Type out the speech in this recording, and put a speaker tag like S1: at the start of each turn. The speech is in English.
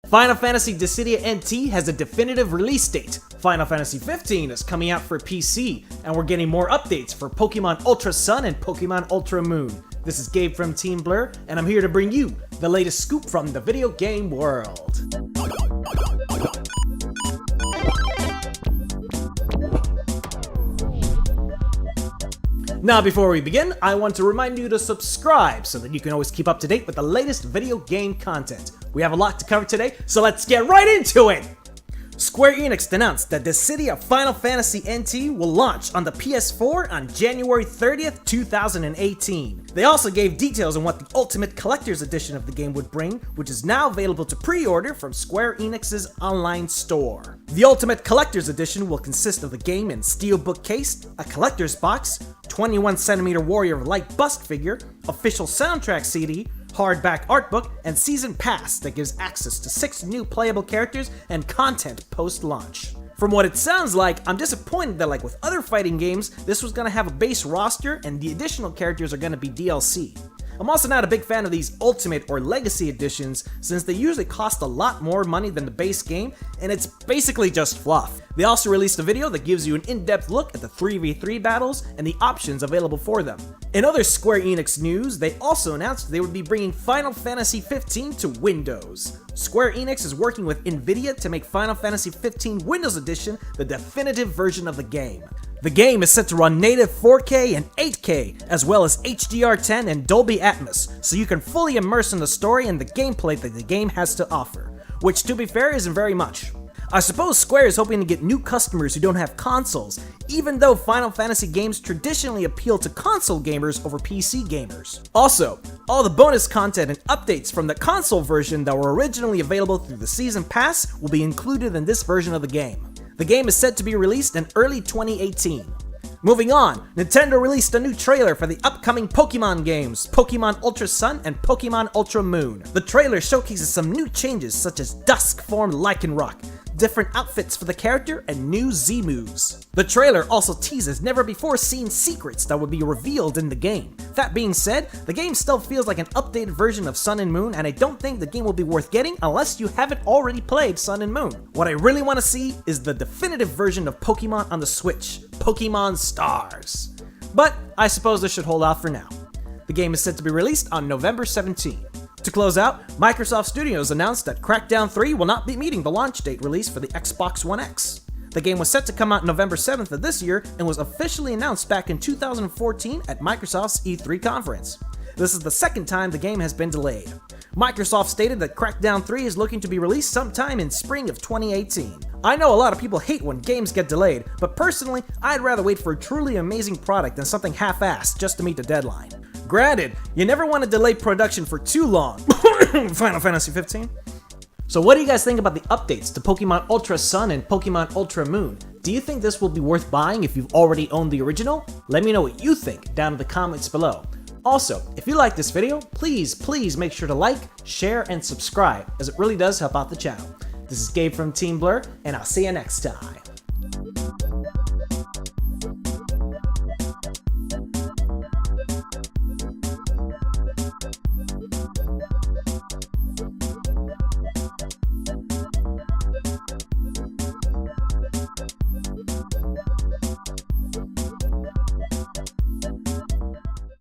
S1: Final Fantasy Dissidia NT has a definitive release date. Final Fantasy 15 is coming out for PC, and we're getting more updates for Pokemon Ultra Sun and Pokemon Ultra Moon. This is Gabe from Team Blurr, and I'm here to bring you the latest scoop from the video game world. Now, before we begin, I want to remind you to subscribe so that you can always keep up to date with the latest video game content. We have a lot to cover today, so let's get right into it! Square Enix announced that Dissidia Final Fantasy NT will launch on the PS4 on January 30th, 2018. They also gave details on what the Ultimate Collector's Edition of the game would bring, which is now available to pre-order from Square Enix's online store. The Ultimate Collector's Edition will consist of the game in steelbook case, a collector's box, 21cm Warrior of Light bust figure, official soundtrack CD, hardback art book, and season pass that gives access to 6 new playable characters and content post-launch. From what it sounds like, I'm disappointed that like with other fighting games, this was gonna have a base roster and the additional characters are gonna be DLC. I'm also not a big fan of these Ultimate or Legacy editions since they usually cost a lot more money than the base game and it's basically just fluff. They also released a video that gives you an in-depth look at the 3v3 battles and the options available for them. In other Square Enix news, they also announced they would be bringing Final Fantasy 15 to Windows. Square Enix is working with Nvidia to make Final Fantasy 15 Windows Edition the definitive version of the game. The game is set to run native 4K and 8K, as well as HDR10 and Dolby Atmos, so you can fully immerse in the story and the gameplay that the game has to offer, which to be fair isn't very much. I suppose Square is hoping to get new customers who don't have consoles, even though Final Fantasy games traditionally appeal to console gamers over PC gamers. Also, all the bonus content and updates from the console version that were originally available through the Season Pass will be included in this version of the game. The game is set to be released in early 2018. Moving on, Nintendo released a new trailer for the upcoming Pokemon games, Pokemon Ultra Sun and Pokemon Ultra Moon. The trailer showcases some new changes such as dusk-formed Lycanroc, different outfits for the character, and new Z moves. The trailer also teases never-before-seen secrets that will be revealed in the game. That being said, the game still feels like an updated version of Sun and Moon, and I don't think the game will be worth getting unless you haven't already played Sun and Moon. What I really want to see is the definitive version of Pokemon on the Switch, Pokemon Stars. But I suppose this should hold off for now. The game is set to be released on November 17. To close out, Microsoft Studios announced that Crackdown 3 will not be meeting the launch date release for the Xbox One X. The game was set to come out November 7th of this year and was officially announced back in 2014 at Microsoft's E3 conference. This is the second time the game has been delayed. Microsoft stated that Crackdown 3 is looking to be released sometime in spring of 2018. I know a lot of people hate when games get delayed, but personally, I'd rather wait for a truly amazing product than something half-assed just to meet the deadline. Granted, you never want to delay production for too long. Final Fantasy 15. So what do you guys think about the updates to Pokemon Ultra Sun and Pokemon Ultra Moon? Do you think this will be worth buying if you've already owned the original? Let me know what you think down in the comments below. Also, if you like this video, please make sure to like, share, and subscribe, as it really does help out the channel. This is Gabe from Team Blurr, and I'll see you next time.